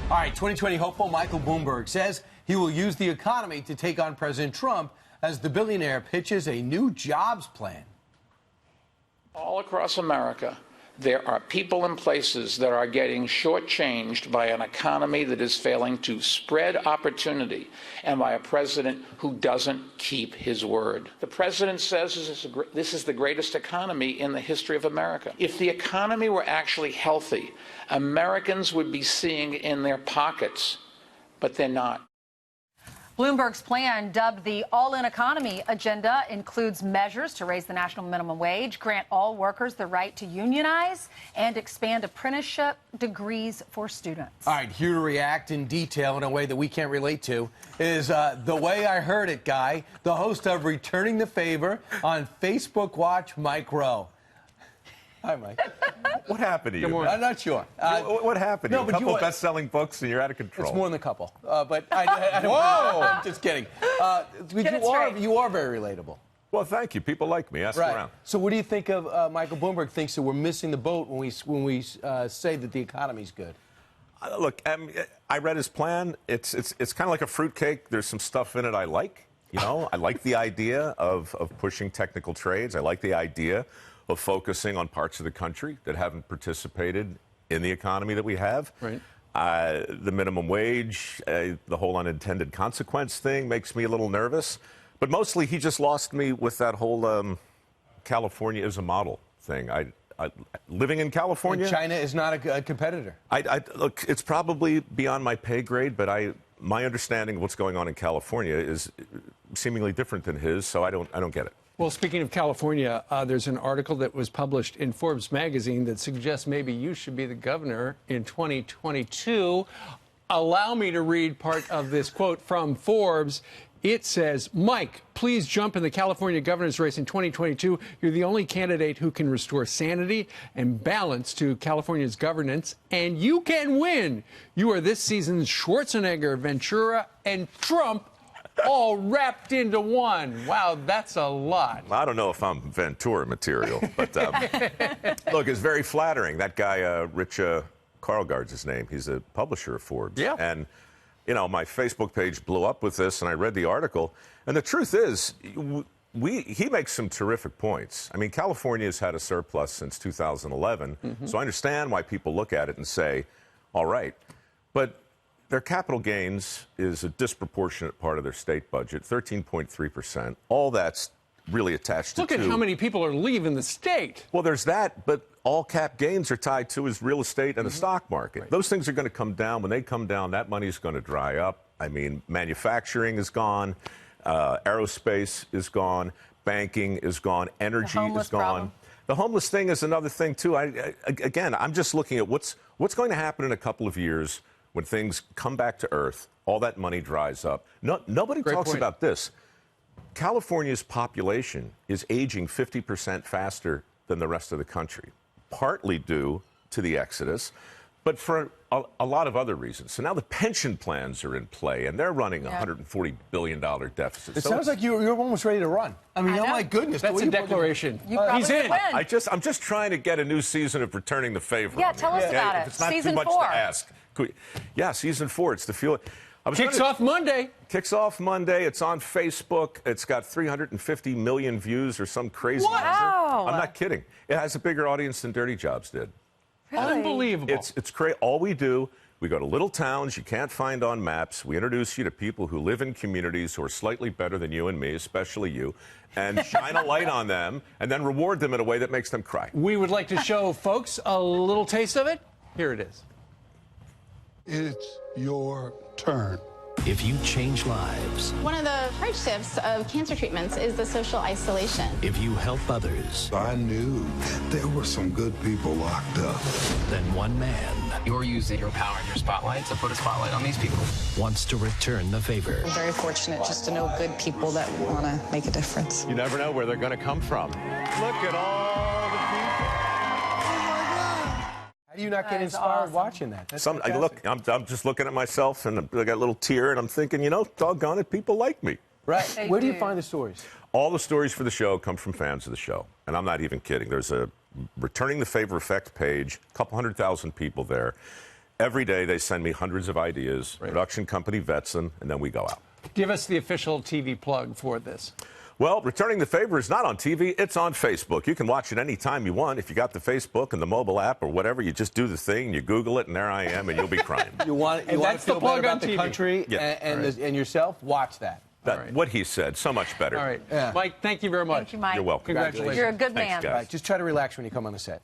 All right, 2020 hopeful Michael Bloomberg says he will use the economy to take on President Trump as the billionaire pitches a new jobs plan. All across America, there are people and places that are getting shortchanged by an economy that is failing to spread opportunity and by a president who doesn't keep his word. The president says this is the greatest economy in the history of America. If the economy were actually healthy, Americans would be seeing in their pockets, but they're not. Bloomberg's plan, dubbed the all-in economy agenda, includes measures to raise the national minimum wage, grant all workers the right to unionize, and expand apprenticeship degrees for students. All right, here to react in detail in a way that we can't relate to is the way I heard it guy, the host of Returning the Favor on Facebook Watch, Mike Rowe. Hi, Mike. What happened to you? I'm not sure. What happened to you? A couple of best-selling books and you're out of control. It's more than a couple. But I don't. Whoa! I'm just kidding. You are very relatable. Well, thank you. People like me. Ask around. So what do you think of Michael Bloomberg thinks that we're missing the boat when we say that the economy's good? Look, I read his plan. It's kind of like a fruitcake. There's some stuff in it I like. You know, I like the idea of pushing technical trades. I like the idea of focusing on parts of the country that haven't participated in the economy that we have. Right. The minimum wage, the whole unintended consequence thing makes me a little nervous. But mostly he just lost me with that whole California is a model thing. Living in California. And China is not a competitor. Look, it's probably beyond my pay grade, but my understanding of what's going on in California is seemingly different than his, so I don't get it. Well, speaking of California, there's an article that was published in Forbes magazine that suggests maybe you should be the governor in 2022. Allow me to read part of this quote from Forbes. It says, Mike, please jump in the California governor's race in 2022. You're the only candidate who can restore sanity and balance to California's governance, and you can win. You are this season's Schwarzenegger, Ventura, and Trump all wrapped into one. Wow, that's a lot. I don't know if I'm Ventura material, but look, it's very flattering. That guy, Rich Karlgaard's his name. He's a publisher of Forbes. Yeah. And, you know, my Facebook page blew up with this, and I read the article. And the truth is, he makes some terrific points. I mean, California's had a surplus since 2011, so I understand why people look at it and say, all right. But their capital gains is a disproportionate part of their state budget, 13.3%. All that's really attached to Look at how many people are leaving the state. Well, there's that, but all cap gains are tied to is real estate and the stock market. Right. Those things are going to come down. When they come down, that money's going to dry up. I mean, manufacturing is gone, aerospace is gone, banking is gone, energy is gone. Problem. The homeless thing is another thing, too. Again, I'm just looking at what's going to happen in a couple of years when things come back to earth, all that money dries up. Nobody talks about this. California's population is aging 50% faster than the rest of the country, partly due to the exodus, but for a lot of other reasons. So now the pension plans are in play, and they're running a $140 billion deficit. It sounds like you're almost ready to run. I mean, oh my goodness. That's a declaration. He's in. I'm just trying to get a new season of Returning the Favor. Yeah, tell us about it. If it's not Season too much 4. to ask. Yeah, season 4. It's the fuel. Kicks off Monday. Kicks off Monday. It's on Facebook. It's got 350 million views or some crazy number. I'm not kidding. It has a bigger audience than Dirty Jobs did. Really? Unbelievable. It's crazy. All we do, we go to little towns you can't find on maps. We introduce you to people who live in communities who are slightly better than you and me, especially you, and shine a light on them and then reward them in a way that makes them cry. We would like to show folks a little taste of it. Here it is. It's your turn. If you change lives. One of the hardships of cancer treatments is the social isolation. If you help others. I knew there were some good people locked up. Then one man. You're using your power and your spotlight to put a spotlight on these people. Wants to return the favor. I'm very fortunate just to know good people that want to make a difference. You never know where they're going to come from. Look at all the people. How do you not get inspired watching that? I'm just looking at myself, and I got a little tear, and I'm thinking, you know, doggone it, people like me. Right. Where do you find the stories? All the stories for the show come from fans of the show, and I'm not even kidding. There's a Returning the Favor Effect page, a couple 100,000 people there. Every day they send me hundreds of ideas. Right. Production company vets them, and then we go out. Give us the official TV plug for this. Well, Returning the Favor is not on TV. It's on Facebook. You can watch it anytime you want. If you got the Facebook and the mobile app or whatever, you just do the thing, you Google it, and there I am, and you'll be crying. You want to that's feel the plug better on about the TV. country Yeah. and yourself? Watch that. right. What he said, so much better. All right. Yeah. Mike, thank you very much. Thank you, Mike. You're welcome. Congratulations. You're a good Thanks, man. guys. All right, just try to relax when you come on the set.